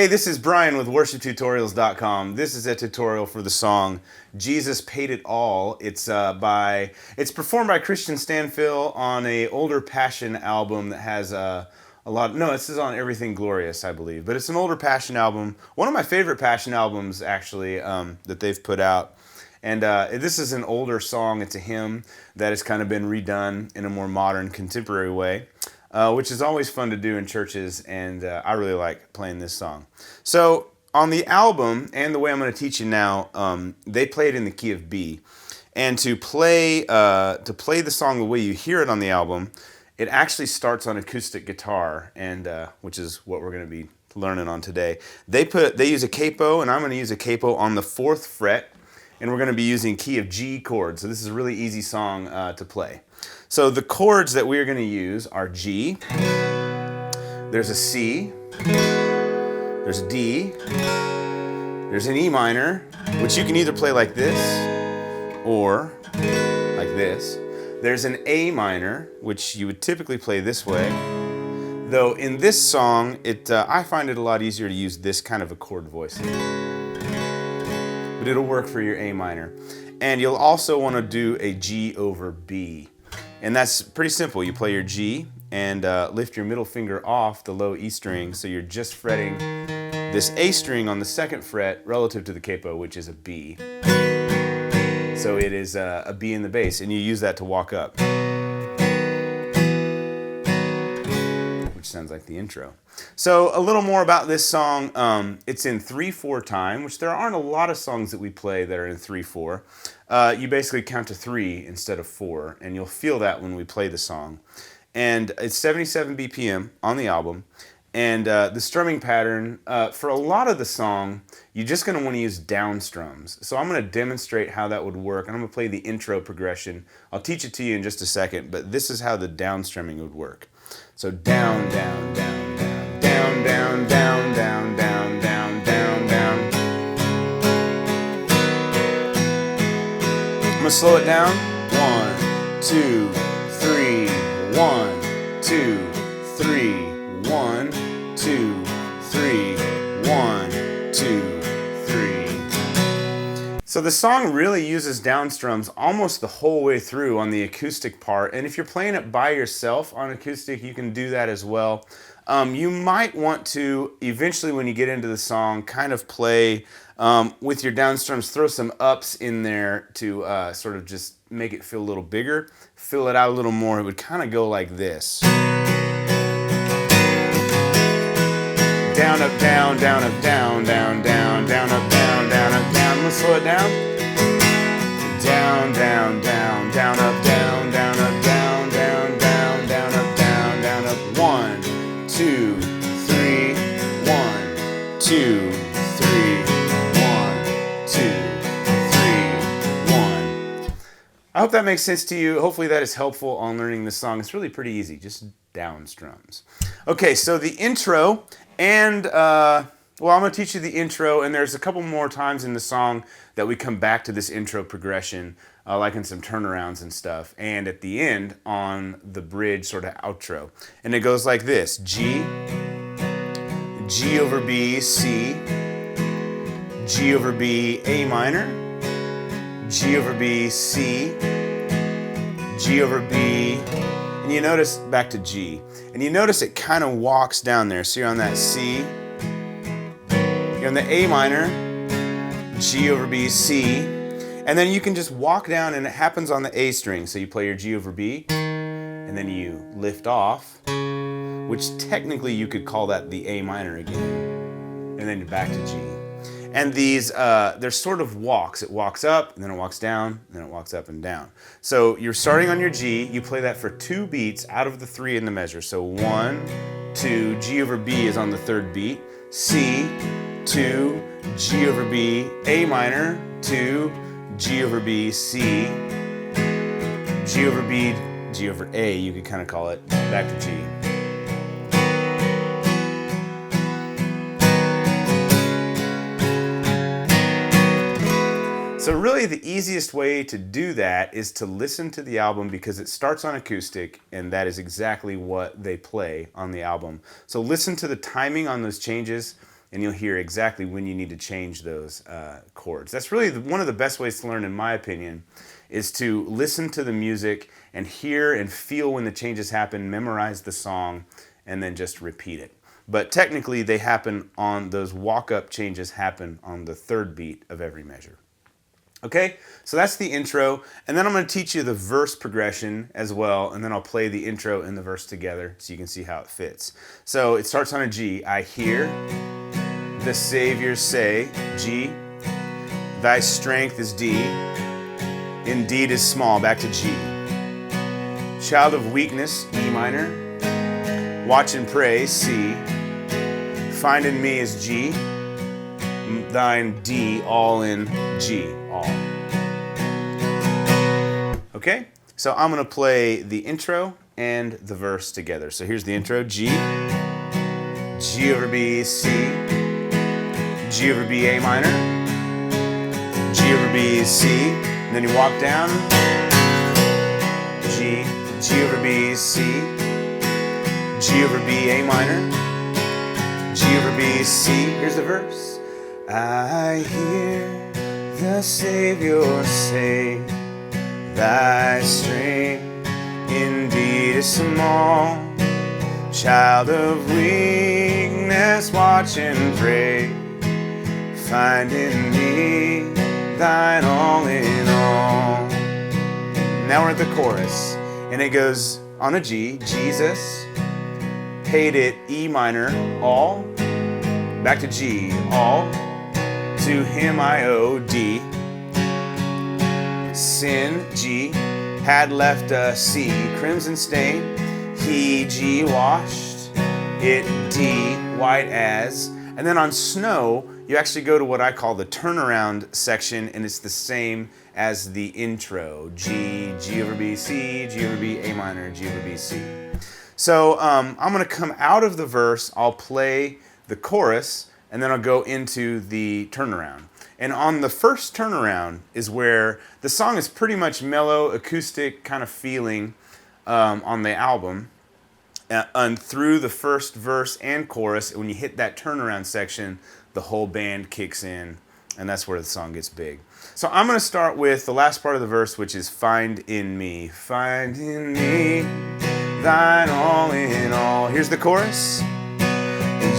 Hey, this is Brian with worshiptutorials.com. This is a tutorial for the song Jesus Paid It All. It's performed by Kristian Stanfill on a older Passion album that has a lot. No, this is on Everything Glorious, I believe. But it's an older Passion album. One of my favorite Passion albums, actually, that they've put out. And this is an older song. It's a hymn that has kind of been redone in a more modern, contemporary way. Which is always fun to do in churches, and I really like playing this song. So on the album, and the way I'm going to teach you now, they play it in the key of B. And to play the song the way you hear it on the album, it actually starts on acoustic guitar, and which is what we're going to be learning on today. They use a capo, and I'm going to use a capo on the 4th fret, and we're going to be using key of G chords. So this is a really easy song to play. So the chords that we're going to use are G, there's a C, there's a D, there's an E minor, which you can either play like this or like this. There's an A minor, which you would typically play this way. Though in this song, I find it a lot easier to use this kind of a chord voicing. But it'll work for your A minor. And you'll also want to do a G over B. And that's pretty simple. You play your G and lift your middle finger off the low E string, so you're just fretting this A string on the 2nd fret relative to the capo, which is a B. So it is a B in the bass, and you use that to walk up, which sounds like the intro. So a little more about this song. It's in 3/4 time, which there aren't a lot of songs that we play that are in 3/4. You basically count to 3 instead of 4, and you'll feel that when we play the song. And it's 77 BPM on the album. And the strumming pattern, for a lot of the song, you're just going to want to use down strums. So I'm going to demonstrate how that would work, and I'm going to play the intro progression. I'll teach it to you in just a second, but this is how the down strumming would work. So down, down, down, down, down, down, down, down, down, down, down, down. I'm going to slow it down. 1, 2, 3, 1, 2, 3, 1, 2, 3, 1, 2, 3. So the song really uses down strums almost the whole way through on the acoustic part, and if you're playing it by yourself on acoustic, you can do that as well. You might want to, eventually when you get into the song, kind of play with your down strums, throw some ups in there to sort of just make it feel a little bigger, fill it out a little more. It would kind of go like this. Down, up, down, down, up, down, down, down, down, up, down, down, up, down. Let's slow it down. Down, down, down, down, up, down, down, up, down, down, down, down, up, down, down, up. 1, 2, 3, 1, 2, 3, 1, 2, 3, 1. I hope that makes sense to you. Hopefully that is helpful on learning this song. It's really pretty easy, just down strums. Okay, so the intro, and well, I'm going to teach you the intro, and there's a couple more times in the song that we come back to this intro progression, like in some turnarounds and stuff, and at the end on the bridge sort of outro. And it goes like this: G, G over B, C, G over B, A minor, G over B, C, G over B, and you notice back to G. And you notice it kind of walks down there. So you're on that C, you're on the A minor, G over B, C, and then you can just walk down, and it happens on the A string. So you play your G over B, and then you lift off, which technically you could call that the A minor again, and then you're back to G. And these, they're sort of walks. It walks up, and then it walks down, and then it walks up and down. So you're starting on your G. You play that for 2 beats out of the 3 in the measure. So 1, 2, G over B is on the 3rd beat. C, 2, G over B, A minor, 2, G over B, C, G over B, G over A, you could kind of call it, back to G. So really the easiest way to do that is to listen to the album, because it starts on acoustic, and that is exactly what they play on the album. So listen to the timing on those changes. and you'll hear exactly when you need to change those chords. That's really one of the best ways to learn, in my opinion, is to listen to the music and hear and feel when the changes happen, memorize the song, and then just repeat it. But technically, they happen on, those walk-up changes happen on the third beat of every measure. Okay, so that's the intro, and then I'm going to teach you the verse progression as well, and then I'll play the intro and the verse together so you can see how it fits. So it starts on a G. I hear the Savior say, G, thy strength is D, indeed is small, back to G. Child of weakness, E minor, watch and pray, C, find in me is G, thine D, all in G, all. Okay, so I'm going to play the intro and the verse together. So here's the intro, G, G over B, C, G over B, A minor, G over B, C, and then you walk down, G, G over B, C, G over B, A minor, G over B, C. Here's the verse. I hear the Savior say, thy strength indeed is small. Child of weakness, watch and pray. Find in me thine all in all. Now we're at the chorus, and it goes on a G. Jesus paid it E minor, all. Back to G, all. To him I owe D. Sin, G, had left a C, crimson stain. He, G, washed it, D, white as. And then on snow, you actually go to what I call the turnaround section, and it's the same as the intro. G, G over B, C, G over B, A minor, G over B, C. So I'm going to come out of the verse, I'll play the chorus, and then I'll go into the turnaround. And on the first turnaround is where the song is pretty much mellow, acoustic kind of feeling on the album. And through the first verse and chorus, when you hit that turnaround section, the whole band kicks in, and that's where the song gets big. So I'm going to start with the last part of the verse, which is find in me. Find in me thine all in all. Here's the chorus.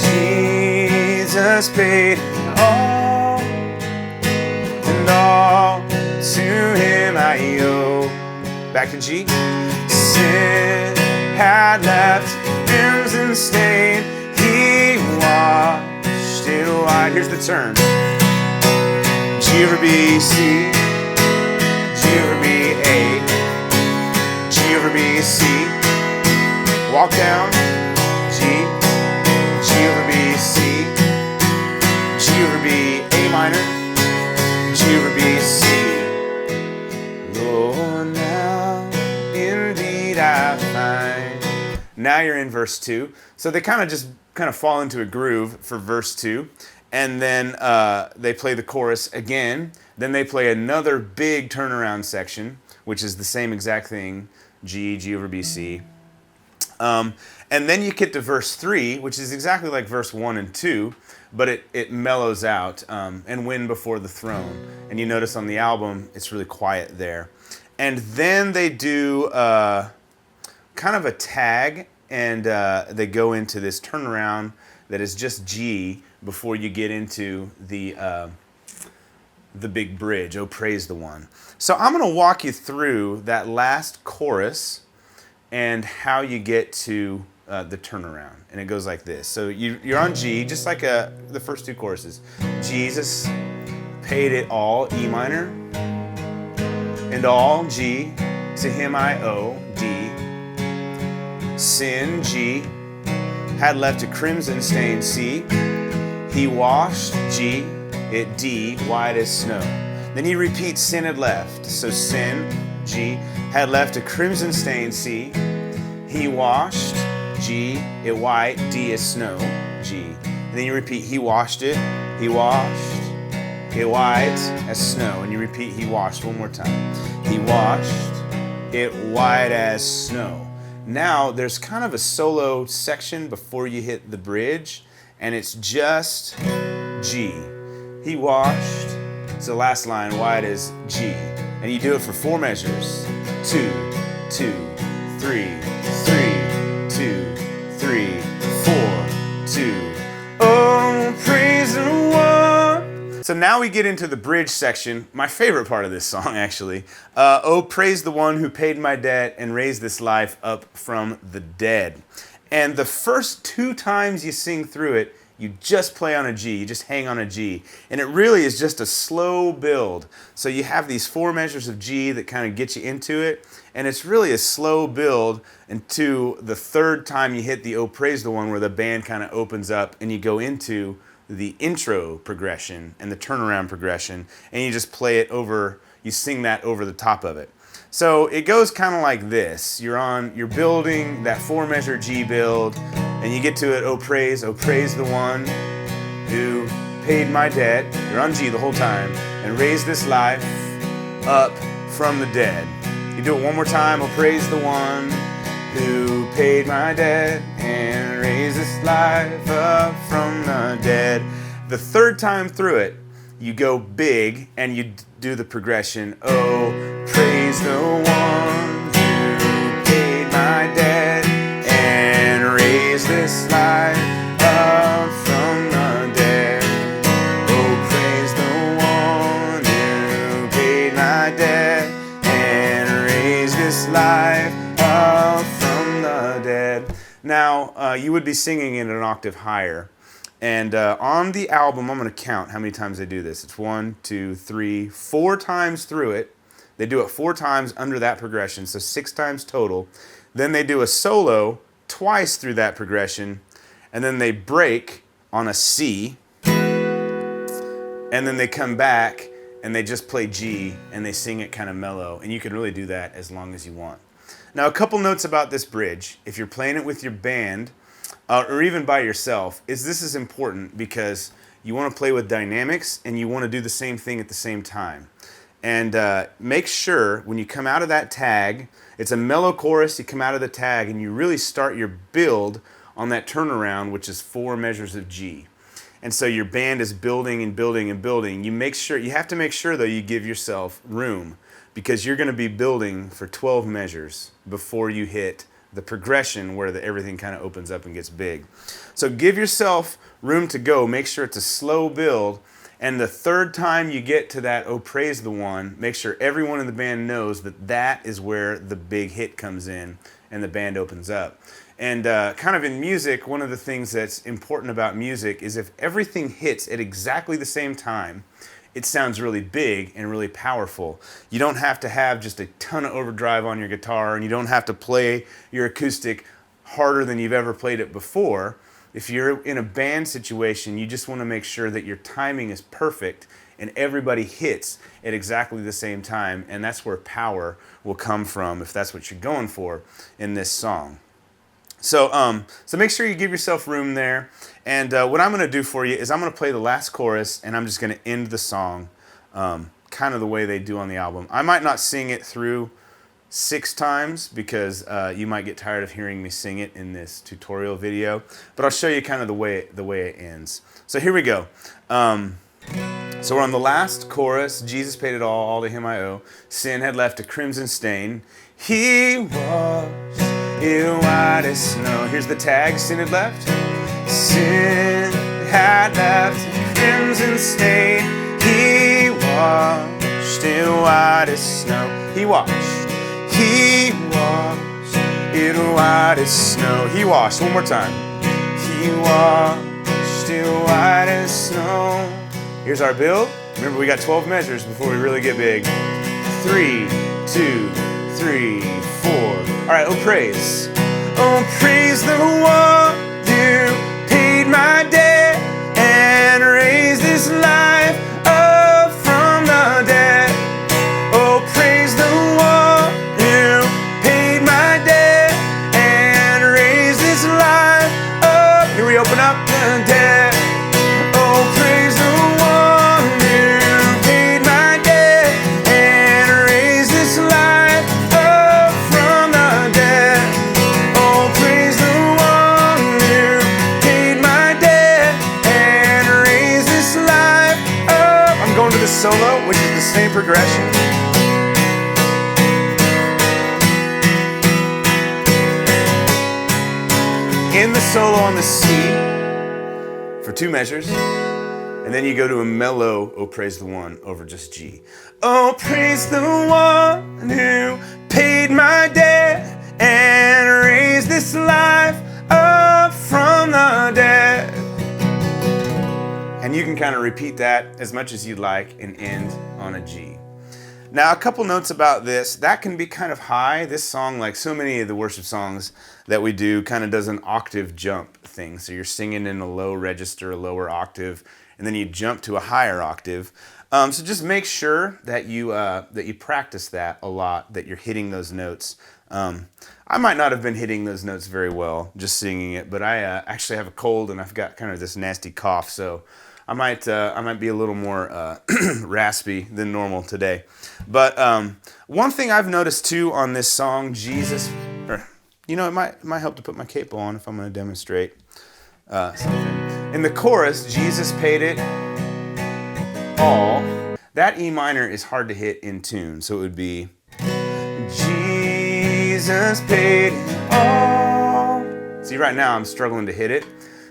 Jesus paid all, and all to him I owe. Back to G. Sin had left crimson stain, he washed it white. Here's the turn. G over B, C, G over B, A, G over B, C. Walk down, G, G over B, C, G over B, A minor, G over B, C. Lord, now indeed I find. Now you're in verse 2. So they kind of fall into a groove for verse 2. And then they play the chorus again. Then they play another big turnaround section, which is the same exact thing, G, G over B, C. And then you get to verse 3, which is exactly like verse 1 and 2, but it mellows out, and Win Before the Throne. And you notice on the album, it's really quiet there. And then they do kind of a tag, and they go into this turnaround that is just G before you get into the big bridge, Oh Praise the One. So I'm going to walk you through that last chorus and how you get to the turnaround. And it goes like this. So you're on G, just like the first two choruses. Jesus paid it all, E minor, and all, G, to him I owe, D. Sin, G, had left a crimson stain, C. He washed, G, it, D, white as snow. Then he repeats sin had left. So sin, G, had left a crimson stain, C. He washed, G, it white, D is snow, G. And then you repeat, he washed it, he washed, it white as snow. And you repeat, he washed one more time. He washed it white as snow. Now there's kind of a solo section before you hit the bridge, and it's just G. He washed. So last line, wide is G. And you do it for 4 measures. 2, 2, 3, 3, 2, 3, 4, 2. Oh, praise the one. So now we get into the bridge section, my favorite part of this song actually. Oh, praise the one who paid my debt and raised this life up from the dead. And the first 2 times you sing through it, you just play on a G, you just hang on a G. And it really is just a slow build. So you have these 4 measures of G that kind of get you into it, and it's really a slow build until the 3rd time you hit the Oh Praise the One, where the band kind of opens up and you go into the intro progression and the turnaround progression, and you just play it over, you sing that over the top of it. So it goes kind of like this. You're building that 4 measure G build, and you get to it, oh praise the one who paid my debt. You're on G the whole time, and raised this life up from the dead. You do it one more time, oh praise the one who paid my debt and raised this life up from the dead. The 3rd time through it, you go big and you do the progression, oh praise the one who paid my debt and raised this life up from the dead. Oh, praise the one who paid my debt and raised this life up from the dead. Now, you would be singing it an octave higher. And on the album, I'm going to count how many times they do this. It's 1, 2, 3, 4 times through it. They do it 4 times under that progression, so 6 times total. Then they do a solo twice through that progression, and then they break on a C, and then they come back and they just play G and they sing it kind of mellow, and you can really do that as long as you want. Now, a couple notes about this bridge. If you're playing it with your band, or even by yourself, this is important because you want to play with dynamics and you want to do the same thing at the same time. And make sure when you come out of that tag, it's a mellow chorus, you come out of the tag and you really start your build on that turnaround, which is 4 measures of G. And so your band is building and building and building. You have to make sure though you give yourself room, because you're going to be building for 12 measures before you hit the progression where everything kind of opens up and gets big. So give yourself room to go. Make sure it's a slow build. And the 3rd time you get to that oh praise the one, make sure everyone in the band knows that that is where the big hit comes in and the band opens up. And kind of in music, one of the things that's important about music is if everything hits at exactly the same time, it sounds really big and really powerful. You don't have to have just a ton of overdrive on your guitar, and you don't have to play your acoustic harder than you've ever played it before. If you're in a band situation, you just want to make sure that your timing is perfect and everybody hits at exactly the same time, and that's where power will come from if that's what you're going for in this song. So make sure you give yourself room there. And what I'm going to do for you is I'm going to play the last chorus, and I'm just going to end the song kind of the way they do on the album. I might not sing it through 6 times because you might get tired of hearing me sing it in this tutorial video, but I'll show you kind of the way it ends. So here we go. So we're on the last chorus. Jesus paid it all to him I owe. Sin had left a crimson stain. He washed it white as snow. Here's the tag, sin had left. Sin had left a crimson stain. He washed it white as snow. He washed it white as snow. He washed, one more time. He washed it white as snow. Here's our build. Remember, we got 12 measures before we really get big. 3, 2, 3, 4. All right, oh praise. Oh, praise the one who paid my debt and raised this life up from the dead. Oh, praise the one who paid my debt and raised this life up. Here we open up the dead. Oh, praise the one who paid my debt and raised this life up from the dead. Oh, praise the one solo, which is the same progression. In the solo on the C for 2 measures, and then you go to a mellow "Oh Praise the One" over just G. Oh, praise the one who paid my debt and raised this life up from the dead. And you can kind of repeat that as much as you'd like and end on a G. Now, a couple notes about this. That can be kind of high. This song, like so many of the worship songs that we do, kind of does an octave jump thing. So you're singing in a low register, a lower octave, and then you jump to a higher octave. So just make sure that you practice that a lot, that you're hitting those notes. I might not have been hitting those notes very well just singing it, but I actually have a cold and I've got kind of this nasty cough, so I might be a little more raspy than normal today. But one thing I've noticed too on this song, Jesus, it might help to put my capo on if I'm going to demonstrate something. In the chorus, Jesus paid it all. That E minor is hard to hit in tune, so it would be Jesus paid it all. See, right now I'm struggling to hit it.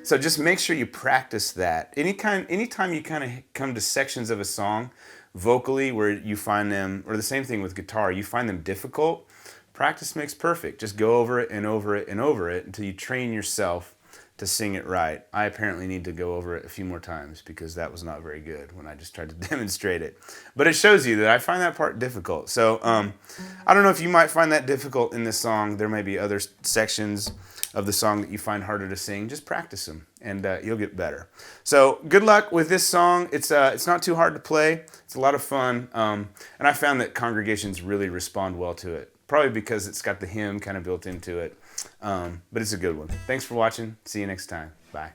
So just make sure you practice that. Anytime you kind of come to sections of a song vocally where you find them, or the same thing with guitar, you find them difficult, practice makes perfect. Just go over it and over it and over it until you train yourself to sing it right. I apparently need to go over it a few more times because that was not very good when I just tried to demonstrate it. But it shows you that I find that part difficult. So I don't know if you might find that difficult in this song. There may be other sections of the song that you find harder to sing. Just practice them and you'll get better. So good luck with this song. It's not too hard to play. It's a lot of fun. And I found that congregations really respond well to it. Probably because it's got the hymn kind of built into it. But it's a good one. Thanks for watching. See you next time. Bye.